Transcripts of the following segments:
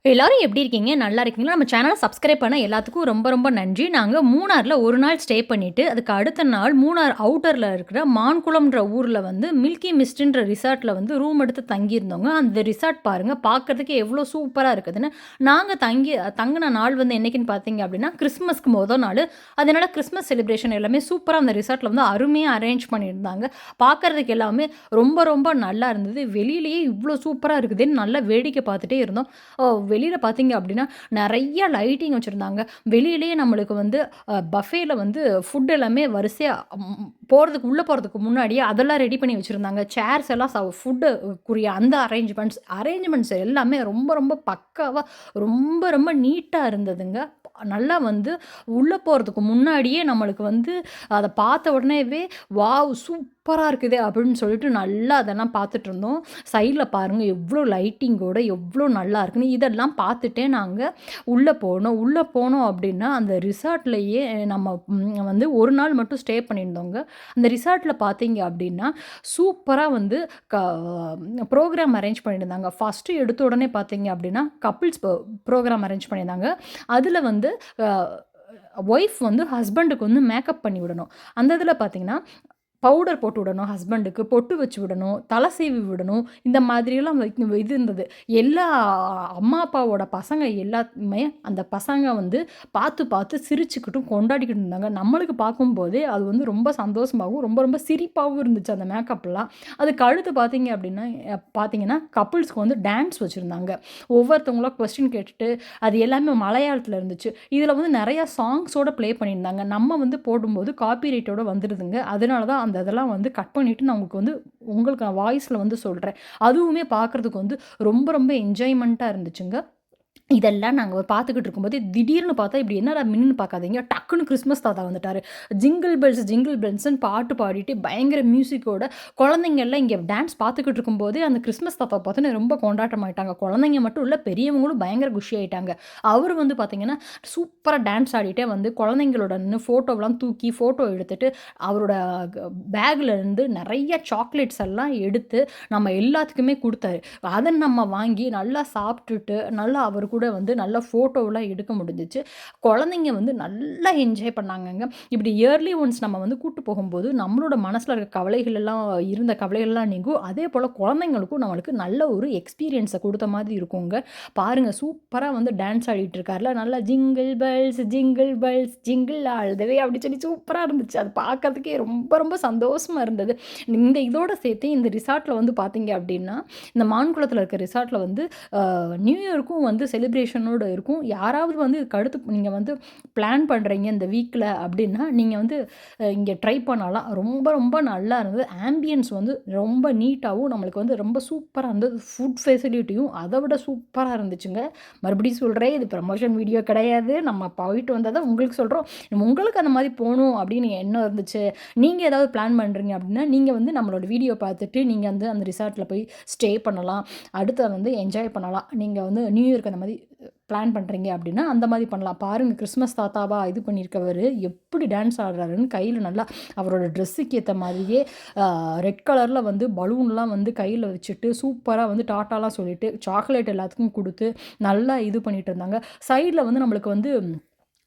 எல்லாரும் எப்படி இருக்கீங்க? நல்லா இருக்கீங்களா? நம்ம சேனல சப்ஸ்கிரைப் பண்ண எல்லாத்துக்கும் ரொம்ப ரொம்ப நன்றி. நாங்க மூணார்ல ஒரு நாள் ஸ்டே பண்ணிட்டு, அதுக்கு அடுத்த நாள் மூணார் அவுட்டர்ல இருக்கிற மான்குளம்ன்ற ஊர்ல வந்து மில்கி மிஸ்ட்ன்ற ரிசார்ட்ல வந்து ரூம் எடுத்து தங்கியிருந்தோங்க. அந்த ரிசார்ட் பாருங்க, பார்க்கறதுக்கு எவ்வளோ சூப்பரா இருக்குதுன்னு. நாங்க தங்குன நாள் வந்து என்னைக்குன்னு பார்த்தீங்க அப்படின்னா, கிறிஸ்மஸ்க்கு மொத நாளு. அதனால கிறிஸ்மஸ் செலிப்ரேஷன் எல்லாமே சூப்பரா அந்த ரிசார்ட்ல வந்து அருமையா அரேஞ்ச் பண்ணியிருந்தாங்க. பார்க்கறதுக்கு எல்லாமே ரொம்ப ரொம்ப நல்லா இருந்தது. வெளியிலேயே இவ்வளோ சூப்பரா இருக்குதேன்னு நல்லா வேடிக்கை பார்த்துட்டே இருந்தோம். வெளியில பார்த்தீங்க அப்படின்னா, நெறைய லைட்டிங் வச்சிருந்தாங்க. வெளியிலேயே நம்மளுக்கு வந்து பஃபேல வந்து ஃபுட் எல்லாமே வரிசையா உள்ள போறதுக்கு முன்னாடியே அதெல்லாம் ரெடி பண்ணி வச்சிருந்தாங்க. சேர்ஸ் எல்லாம் ஃபுட்டுக்குரிய அந்த அரேஞ்ச்மெண்ட்ஸ் எல்லாமே ரொம்ப ரொம்ப பக்காவா ரொம்ப ரொம்ப நீட்டா இருந்ததுங்க. நல்லா வந்து உள்ள போறதுக்கு முன்னாடியே நம்மளுக்கு வந்து அத பார்த்த உடனேவே, "வாவ்! சூப்பரா இருக்குதே!" அப்படின்னு சொல்லிட்டு நல்லா அதெல்லாம் பார்த்துட்டுருந்தோம். சைட்ல பாருங்க எவ்ளோ லைட்டிங்கோட எவ்ளோ நல்லா இருக்குன்னு. இதெல்லாம் பார்த்துட்டே நாங்க உள்ள போனோம். உள்ள போனோம் அப்டின்னா, அந்த ரிசார்ட்லயே நம்ம வந்து ஒரு நாள் மட்டும் ஸ்டே பண்ணியிருந்தோங்க. அந்த ரிசார்ட்ல பார்த்தீங்க அப்டின்னா, சூப்பரா வந்து க ப்ரோகிராம் அரேஞ்ச் பண்ணியிருந்தாங்க. ஃபர்ஸ்ட்டு எடுத்த உடனே பார்த்தீங்க அப்டின்னா, கப்பிள்ஸ் ப்ரோகிராம் அரேஞ்ச் பண்ணியிருந்தாங்க. அதுல வந்து அ ஒய்ஃப் வந்து ஹஸ்பண்டுக்கு வந்து மேக்கப் பண்ணி விடணும். அந்த இதுல பார்த்தீங்கன்னா பவுடர் போட்டு விடணும் ஹஸ்பண்டுக்கு, பொட்டு வச்சு விடணும், தலை சீவி விடணும். இந்த மாதிரியெல்லாம் இது இருந்தது. எல்லா அம்மா, அப்பாவோட பசங்க எல்லாமே அந்த பசங்க வந்து பார்த்து, பார்த்து சிரிச்சுக்கிட்டும், கொண்டாடிக்கிட்டு இருந்தாங்க. நம்மளுக்கு பார்க்கும்போதே அது வந்து ரொம்ப சந்தோஷமாவும், ரொம்ப ரொம்ப சிரிப்பாவும் இருந்துச்சு அந்த மேக்கப்லாம். அதுக்கு அடுத்து பார்த்தீங்கன்னா, கப்பிள்ஸ்க்கு வந்து டான்ஸ் வச்சிருந்தாங்க. ஒவ்வொருத்தவங்களா கொஸ்டின் கேட்டுட்டு, அது எல்லாமே மலையாளத்தில இருந்துச்சு. இதில வந்து நெறைய சாங்ஸோட ப்ளே பண்ணியிருந்தாங்க. நம்ம வந்து போடும்போது காப்பிரைட்டோட வந்துருதுங்க. அதனால தான் இதெல்லாம் வந்து கட் பண்ணிட்டு நான் உங்களுக்கு வாய்ஸ்ல வந்து சொல்றேன். அதுவுமே பார்க்கறதுக்கு வந்து ரொம்ப ரொம்ப என்ஜாய்மென்ட்டா இருந்துச்சுங்க. இதெல்லாம் நாங்க பார்த்துக்கிட்டு இருக்கும்போது, திடீர்னு பார்த்தா, இப்படி என்னடா மின்னுன்னு பார்க்காதீங்க, டக்குனு கிறிஸ்மஸ் தாத்தா வந்துட்டாரு. ஜிங்கிள் பெல்ஸ் ஜிங்கிள் பெல்ஸ்ன்னு பாட்டு பாடிட்டு, பயங்கர மியூசிக்கோட குழந்தைங்க எல்லாம் இங்க டான்ஸ் பார்த்துக்கிட்டு இருக்கும்போதே, அந்த கிறிஸ்மஸ் தாத்தாவ பார்த்தோன்னே ரொம்ப கொண்டாட்டம் ஆயிட்டாங்க. குழந்தைங்க மட்டும் இல்ல, பெரியவங்களும் பயங்கர குஷி ஆயிட்டாங்க. அவரு வந்து பார்த்தீங்கன்னா, சூப்பரா டான்ஸ் ஆடிட்டே வந்து குழந்தைங்களோட நின்னு ஃபோட்டோவெல்லாம் தூக்கி ஃபோட்டோ எடுத்துட்டு, அவரோட பேக்ல இருந்து நெறைய சாக்லேட்ஸ் எல்லாம் எடுத்து, நம்ம எல்லாத்துக்குமே குடுத்தாரு. அத நம்ம வாங்கி நல்லா சாப்ட்டுட்டு, நல்லா அவரு கூட வந்து நல்லா ஃபோட்டோலாம் எடுக்க முடிஞ்சுச்சு. குழந்தைங்க வந்து நல்லா என்ஜாய் பண்ணாங்கங்க. இப்படி இயர்லி ஒன்ஸ் நம்ம வந்து கூட்டு போகும்போது, நம்மளோட மனசுல இருக்க கவலைகள்லாம் நீங்கும். அதேபோல குழந்தைங்களுக்கும் நம்மளுக்கு நல்ல ஒரு எக்ஸ்பீரியன்ஸ குடுத்த மாதிரி இருக்குங்க. பாருங்க சூப்பரா வந்து டான்ஸ் ஆடிட்டு இருக்கார்ல. நல்லா jingle bells jingle all the way அப்படின்னு சொல்லி சூப்பரா இருந்துச்சு. அது பார்க்கறதுக்கே ரொம்ப ரொம்ப சந்தோஷமா இருந்தது. இதோட சேர்த்து இந்த ரிசார்ட்ல வந்து பார்த்தீங்க அப்படின்னா, இந்த மான்குளத்தில இருக்க ரிசார்ட்ல வந்து நியூ இயருக்கும் வந்து செலிப்ரேஷனோட இருக்கும். யாராவது வந்து இதுக்கு அடுத்து நீங்க வந்து பிளான் பண்றீங்க இந்த வீக்ல அப்டின்னா, நீங்க வந்து இங்க ட்ரை பண்ணலாம். ரொம்ப ரொம்ப நல்லா இருந்தது. ஆம்பியன்ஸ் வந்து ரொம்ப நீட்டாவும், நம்மளுக்கு வந்து ரொம்ப சூப்பரா இருந்தது. ஃபுட் ஃபெசிலிட்டியும் அத விட சூப்பரா இருந்துச்சுங்க. மறுபடியும் சொல்றேன், இது ப்ரமோஷன் வீடியோ கிடையாது. நம்ம போயிட்டு வந்தத உங்களுக்கு சொல்றோம். உங்களுக்கு அந்த மாரி போணும் அப்டின்னு எண்ணம் இருந்துச்சு. நீங்க ஏதாவது பிளான் பண்றீங்க அப்டின்னா, நீங்க வந்து நம்மளோட வீடியோ பார்த்துட்டு, நீங்க வந்து அந்த ரிசார்ட்ல போய் ஸ்டே பண்ணலாம். அடுத்து வந்து என்ஜாய் பண்ணலாம். நீங்க வந்து நியூ இயர்க்கு அந்த மாரி பிளான் பண்றீங்க அப்டின்னா, அந்த மாரி பண்ணலாம். பாருங்க கிறிஸ்மஸ் தாத்தாவா இது பண்ணியிருக்கவரு, எப்படி டான்ஸ் ஆடுறாருன்னு கையில நல்லா அவரோட ட்ரெஸ்ஸுக்கு ஏத்த மாதிரியே ரெட் கலர்ல வந்து பலூன்லாம் வந்து கையில வச்சுட்டு, சூப்பரா வந்து டாட்டாலாம் சொல்லிட்டு, சாக்லேட் எல்லாத்துக்கும் குடுத்து, நல்லா இது பண்ணிட்டு இருந்தாங்க. சைட்ல வந்து நம்மளுக்கு வந்து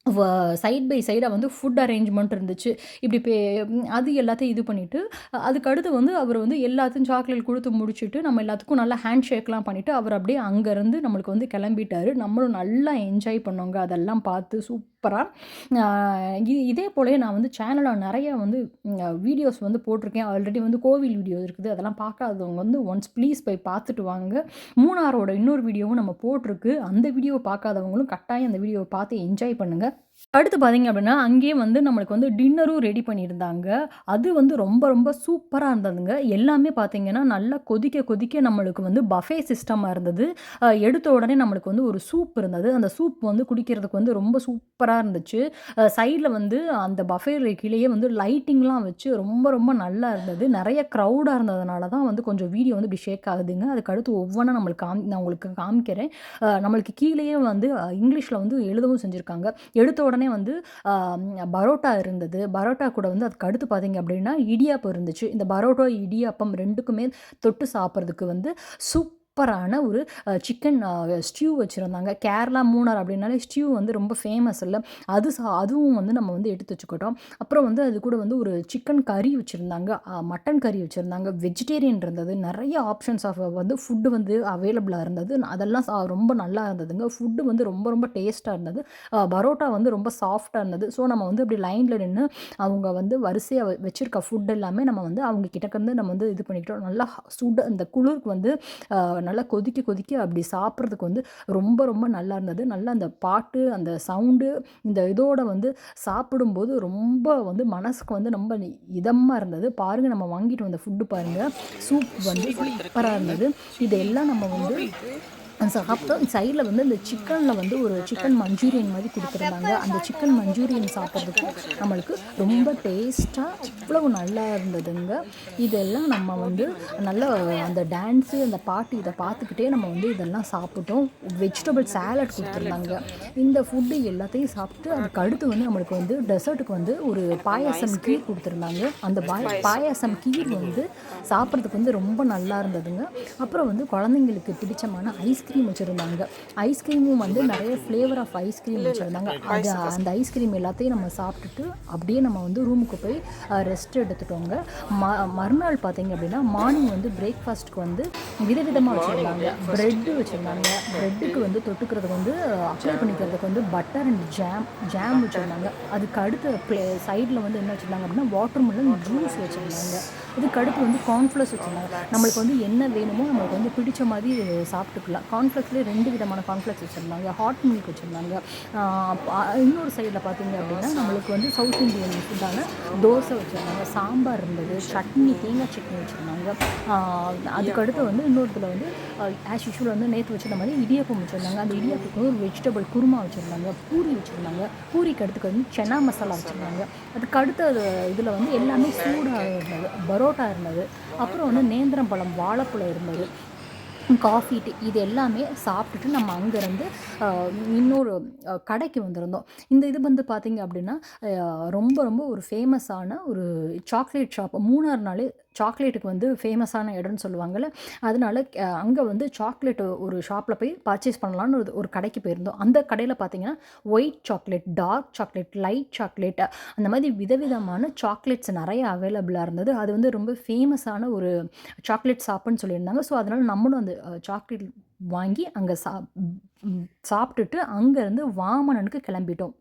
வ சைட் பை சைடா வந்து ஃபுட் அரேஞ்ச்மெண்ட் இருந்துச்சு. இப்டி அது எல்லாத்தையும் இது பண்ணிட்டு, அதுக்கு அடுத்து வந்து அவரு வந்து எல்லாத்தையும் சாக்லேட் குடுத்து முடிச்சுட்டு, நம்ம எல்லாத்துக்கும் நல்லா ஹேண்ட் ஷேக்லாம் பண்ணிட்டு, அவரு அப்படியே அங்கருந்து நம்மளுக்கு வந்து கெளம்பிட்டாரு. நம்மளும் நல்லா என்ஜாய் பண்ணோங்க. அதெல்லாம் பார்த்து சூப்பரா. அ இதே போலயே நான் வந்து சேனல்ல நெறைய வந்து வீடியோஸ் வந்து போட்டிருக்கேன். ஆல்ரெடி வந்து கோவில் வீடியோ இருக்குது. அதெல்லாம் பார்க்காதவங்க வந்து ஒன்ஸ் ப்ளீஸ் போய் பார்த்துட்டு வாங்க. மூணாரோட இன்னொரு வீடியோவும் நம்ம போட்டிருக்கு. அந்த வீடியோவ பார்க்காதவங்களும் கட்டாயம் அந்த வீடியோவ பார்த்து என்ஜாய் பண்ணுங்க. அடுத்து பார்த்தீங்க அப்படின்னா, அங்கேயே வந்து நம்மளுக்கு வந்து டின்னரும் ரெடி பண்ணியிருந்தாங்க. அது வந்து ரொம்ப ரொம்ப சூப்பரா இருந்ததுங்க. எல்லாமே பார்த்தீங்கன்னா, நல்லா கொதிக்க கொதிக்க நம்மளுக்கு வந்து பஃபே சிஸ்டமா இருந்தது. எடுத்த உடனே நம்மளுக்கு வந்து ஒரு சூப் இருந்தது. அந்த சூப் வந்து குடிக்கிறதுக்கு வந்து ரொம்ப சூப்பரா இருந்துச்சு. சைட்ல வந்து அந்த பஃபேல கீழயே வந்து லைட்டிங்லாம் வச்சு ரொம்ப ரொம்ப நல்லா இருந்தது. நெறைய க்ரவுடா இருந்ததுனால தான் வந்து கொஞ்சம் வீடியோ வந்து இப்படி ஷேக் ஆகுதுங்க. அதுக்கு அடுத்து ஒவ்வொன்னா நான் உங்களுக்கு காமிக்கிறேன். நம்மளுக்கு கீழயே வந்து இங்கிலீஷ்ல வந்து எழுதவும் செஞ்சிருக்காங்க. எடுத்த உடனே வந்து அ பரோட்டா இருந்தது. பரோட்டா கூட வந்து அதுக்கு அடுத்து பார்த்தீங்க அப்படின்னா, இடியாப்பம் இருந்துச்சு. இந்த பரோட்டா, இடியாப்பம் 2க்குமே தொட்டு சாப்பிடுறதுக்கு வந்து சூப்பரா சூப்பரான ஒரு சிக்கன் ஸ்டியூ வச்சுருந்தாங்க. கேரளா, மூணார் அப்படின்னாலே ஸ்டியூ வந்து ரொம்ப ஃபேமஸ் இல்ல. அதுவும் வந்து நம்ம வந்து எடுத்து வச்சுக்கிட்டோம். அப்புறம் வந்து அது கூட வந்து ஒரு சிக்கன் கறி வச்சுருந்தாங்க. மட்டன் கறி வச்சுருந்தாங்க. வெஜிடேரியன் இருந்தது. நெறைய ஆப்ஷன்ஸ் வந்து ஃபுட்டு வந்து அவைலபிளா இருந்தது. அதெல்லாம் ரொம்ப நல்லா இருந்ததுங்க. ஃபுட்டு வந்து ரொம்ப ரொம்ப டேஸ்ட்டா இருந்தது. பரோட்டா வந்து ரொம்ப சாஃப்ட்டா இருந்தது. ஸோ நம்ம வந்து அப்படி லைன்ல நின்னு அவங்க வந்து வரிசையா வச்சிருக்க ஃபுட் எல்லாமே நம்ம வந்து அவங்க கிட்டக்க நம்ம வந்து இது பண்ணிக்கிட்டோம். நல்லா சுட இந்த குளிருக்கு வந்து நல்லா கொதிக்க கொதிக்க அப்படி சாப்பிட்றதுக்கு வந்து ரொம்ப ரொம்ப நல்லா இருந்தது. நல்லா அந்த பாட்டு, அந்த சவுண்டு, இந்த இதோட வந்து சாப்பிடும்போது ரொம்ப வந்து மனசுக்கு வந்து ரொம்ப இதமா இருந்தது. பாருங்க நம்ம வாங்கிட்டு வந்த ஃபுட்டு பாருங்க. சூப் வந்து சூப்பரா இருந்தது. இதெல்லாம் நம்ம வந்து சாப்பிட்டோம். சைட்ல வந்து இந்த சிக்கன்ல வந்து ஒரு சிக்கன் மஞ்சூரியன் மாரி குடுத்துருந்தாங்க. அந்த சிக்கன் மஞ்சூரியன் சாப்பிட்றதுக்கும் நம்மளுக்கு ரொம்ப டேஸ்ட்டா அவ்வளவு நல்லா இருந்ததுங்க. இதெல்லாம் நம்ம வந்து நல்லா அந்த டான்ஸு, அந்த பாட்டு இத பார்த்துக்கிட்டே நம்ம வந்து இதெல்லாம் சாப்பிட்டோம். வெஜிடபிள் சாலட் குடுத்துருந்தாங்க. இந்த ஃபுட்டு எல்லாத்தையும் சாப்பிட்டு அதுக்கு அடுத்து வந்து நம்மளுக்கு வந்து டெசர்ட்டுக்கு வந்து ஒரு பாயாசம் கீர் குடுத்துருந்தாங்க. அந்த பாயாசம் கீர் வந்து சாப்பிட்றதுக்கு வந்து ரொம்ப நல்லா இருந்ததுங்க. அப்புறம் வந்து குழந்தைங்களுக்கு பிடிச்சமான ஐஸ்கிரீம் வச்சுருந்தாங்க. ஐஸ்கிரீமும் வந்து நிறைய ஃப்ளேவர் ஆஃப் ஐஸ்கிரீம் வச்சுருந்தாங்க. அந்த ஐஸ்கிரீம் எல்லாத்தையும் நம்ம சாப்பிட்டுட்டு அப்படியே நம்ம வந்து ரூமுக்கு போய் ரெஸ்ட் எடுத்துட்டோங்க. மறுநாள் பார்த்தீங்க அப்படின்னா மார்னிங் வந்து பிரேக்ஃபாஸ்ட்டுக்கு வந்து விதவிதமாக வச்சுருந்தாங்க. ப்ரெட்டு வச்சுருந்தாங்க. ப்ரெட்டுக்கு வந்து தொட்டுக்கிறதுக்கு வந்து அப்ளை பண்ணிக்கிறதுக்கு வந்து பட்டர் அண்ட் ஜாம் வச்சுருந்தாங்க. அதுக்கு அடுத்த சைடில் வந்து என்ன வச்சுருந்தாங்க அப்படின்னா வாட்டர்மெலன் ஜூஸ் வச்சுருந்தாங்க. இதுக்கு அடுத்து வந்து கார்ன்ஃப்ளெக்ஸ் வச்சுருந்தாங்க. நம்மளுக்கு வந்து என்ன வேணுமோ நம்மளுக்கு வந்து பிடிச்ச மாதிரி சாப்பிட்டுக்கலாம். கார்ன்ஃப்ளெக்ஸ்லேயே 2 விதமான கார்ன்ஃப்ளெக்ஸ் வச்சுருந்தாங்க. ஹாட் மில்க் வச்சுருந்தாங்க. இன்னொரு சைடில் பார்த்தீங்க அப்படின்னா நம்மளுக்கு வந்து சவுத் இண்டியன் ஃபுட்டான தோசை வச்சுருந்தாங்க. சாம்பார் இருந்தது. சட்னி, தேங்காய் சட்னி வச்சுருந்தாங்க. அதுக்கடுத்து வந்து இன்னொருத்தில் வந்து ஆஸ் யூஷுவல் வந்து நேற்று வச்சுருந்த மாதிரி இடியாப்பம் வச்சுருந்தாங்க. அந்த இடியாப்பத்துக்கு வந்து ஒரு வெஜிடபிள் குருமா வச்சுருந்தாங்க. பூரி வச்சுருந்தாங்க. பூரிக்கு அடுத்துக்கு வந்து சன்னா மசாலா வச்சுருந்தாங்க. அதுக்கு அடுத்த இதில் வந்து எல்லாமே சூடாக இருந்தது. பரோட்டா இருந்தது. அப்புறம் வந்து நேந்திரம் பழம், வாழைப்பழம் இருந்தது. காஃபி, டீ இது எல்லாமே சாப்பிட்டுட்டு நம்ம அங்கேருந்து இன்னொரு கடைக்கு வந்திருந்தோம். இந்த இது வந்து பார்த்தீங்க அப்படின்னா, ரொம்ப ரொம்ப ஒரு ஃபேமஸான ஒரு சாக்லேட் ஷாப். மூணார்னாலே சாக்லேட்டுக்கு வந்து ஃபேமஸான இடம்னு சொல்லுவாங்கல்ல. அதனால அங்கே வந்து சாக்லேட் ஒரு ஷாப்பில் போய் பர்ச்சேஸ் பண்ணலான்னு ஒரு கடைக்கு போயிருந்தோம். அந்த கடையில் பார்த்தீங்கன்னா, white chocolate, dark chocolate, light chocolate அந்த மாதிரி விதவிதமான சாக்லேட்ஸ் நிறைய அவைலபிளாக இருந்தது. அது வந்து ரொம்ப ஃபேமஸான ஒரு சாக்லேட் ஷாப்புன்னு சொல்லியிருந்தாங்க. ஸோ அதனால நம்மளும் அந்த சாக்லேட் வாங்கி அங்கே சாப்பிட்டுட்டு அங்கேருந்து வாமனனுக்கு கிளம்பிட்டோம்.